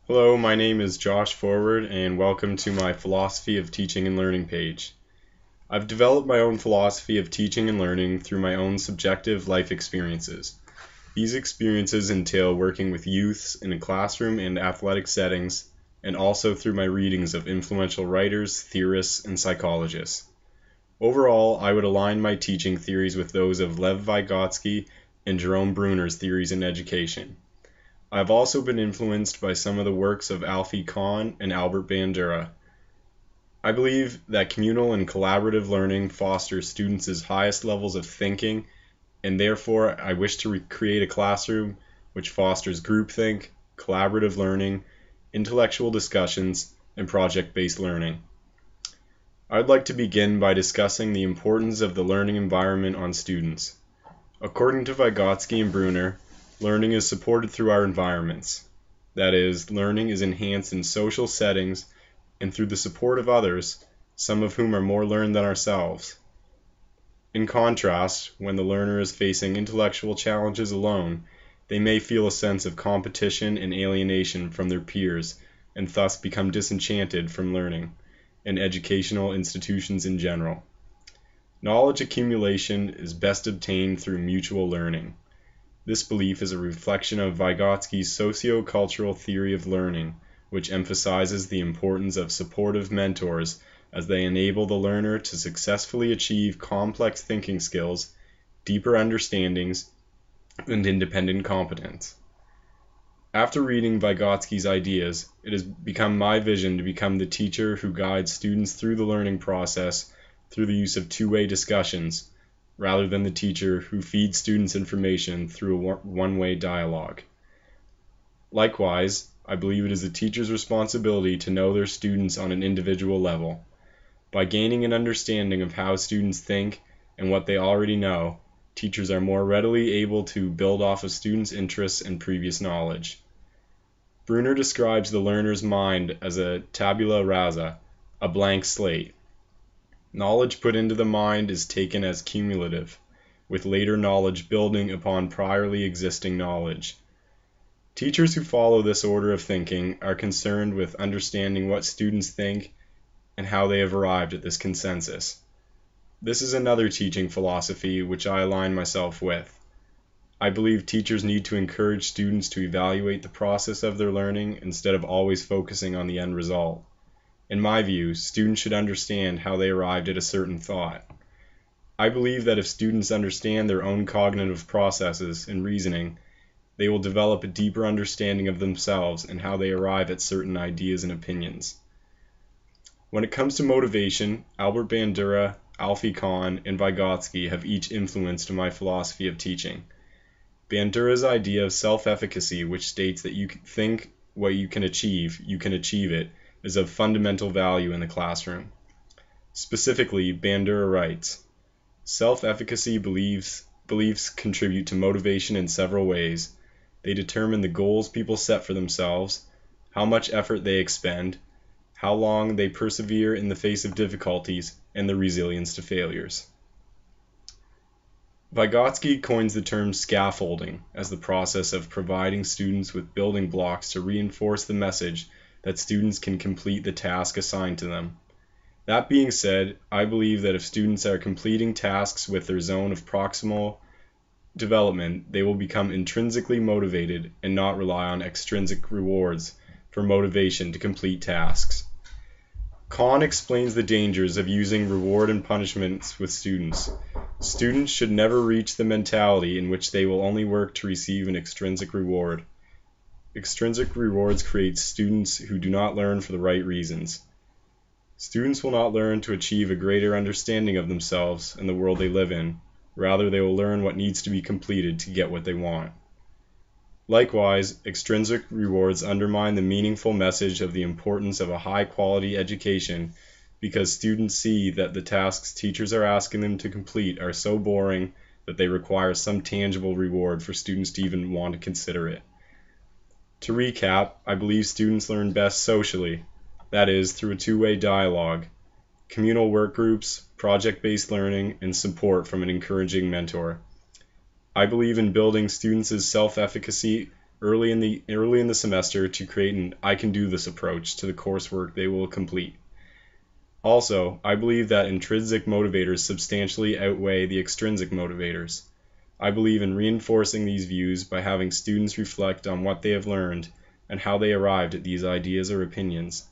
Hello, my name is Josh Forward, and welcome to my Philosophy of Teaching and Learning page. I've developed my own philosophy of teaching and learning through my own subjective life experiences. These experiences entail working with youths in a classroom and athletic settings, and also through my readings of influential writers, theorists, and psychologists. Overall, I would align my teaching theories with those of Lev Vygotsky and Jerome Bruner's theories in education. I have also been influenced by some of the works of Alfie Kohn and Albert Bandura. I believe that communal and collaborative learning fosters students' highest levels of thinking, and therefore I wish to create a classroom which fosters groupthink, collaborative learning, intellectual discussions, and project-based learning. I would like to begin by discussing the importance of the learning environment on students. According to Vygotsky and Bruner, learning is supported through our environments. That is, learning is enhanced in social settings and through the support of others, some of whom are more learned than ourselves. In contrast, when the learner is facing intellectual challenges alone, they may feel a sense of competition and alienation from their peers, and thus become disenchanted from learning and educational institutions in general. Knowledge accumulation is best obtained through mutual learning. This belief is a reflection of Vygotsky's socio-cultural theory of learning, which emphasizes the importance of supportive mentors as they enable the learner to successfully achieve complex thinking skills, deeper understandings, and independent competence. After reading Vygotsky's ideas, it has become my vision to become the teacher who guides students through the learning process through the use of two-way discussions, rather than the teacher who feeds students information through a one-way dialogue. Likewise, I believe it is the teacher's responsibility to know their students on an individual level. By gaining an understanding of how students think and what they already know, teachers are more readily able to build off of students' interests and previous knowledge. Bruner describes the learner's mind as a tabula rasa, a blank slate. Knowledge put into the mind is taken as cumulative, with later knowledge building upon priorly existing knowledge. Teachers who follow this order of thinking are concerned with understanding what students think and how they have arrived at this consensus. This is another teaching philosophy which I align myself with. I believe teachers need to encourage students to evaluate the process of their learning instead of always focusing on the end result. In my view, students should understand how they arrived at a certain thought. I believe that if students understand their own cognitive processes and reasoning, they will develop a deeper understanding of themselves and how they arrive at certain ideas and opinions. When it comes to motivation, Albert Bandura, Alfie Kohn, and Vygotsky have each influenced my philosophy of teaching. Bandura's idea of self-efficacy, which states that you think what you can achieve it, is of fundamental value in the classroom. Specifically, Bandura writes, self-efficacy beliefs contribute to motivation in several ways. They determine the goals people set for themselves, how much effort they expend, how long they persevere in the face of difficulties, and the resilience to failures. Vygotsky coins the term scaffolding as the process of providing students with building blocks to reinforce the message that students can complete the task assigned to them. That being said, I believe that if students are completing tasks with their zone of proximal development, they will become intrinsically motivated and not rely on extrinsic rewards for motivation to complete tasks. Kohn explains the dangers of using reward and punishments with students. Students should never reach the mentality in which they will only work to receive an extrinsic reward. Extrinsic rewards create students who do not learn for the right reasons. Students will not learn to achieve a greater understanding of themselves and the world they live in. Rather, they will learn what needs to be completed to get what they want. Likewise, extrinsic rewards undermine the meaningful message of the importance of a high-quality education because students see that the tasks teachers are asking them to complete are so boring that they require some tangible reward for students to even want to consider it. To recap, I believe students learn best socially, that is, through a two-way dialogue, communal work groups, project-based learning, and support from an encouraging mentor. I believe in building students' self-efficacy early in the semester to create an I can do this approach to the coursework they will complete. Also, I believe that intrinsic motivators substantially outweigh the extrinsic motivators. I believe in reinforcing these views by having students reflect on what they have learned and how they arrived at these ideas or opinions.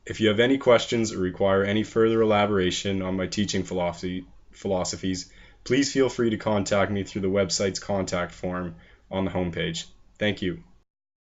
If you have any questions or require any further elaboration on my teaching philosophies, please feel free to contact me through the website's contact form on the homepage. Thank you.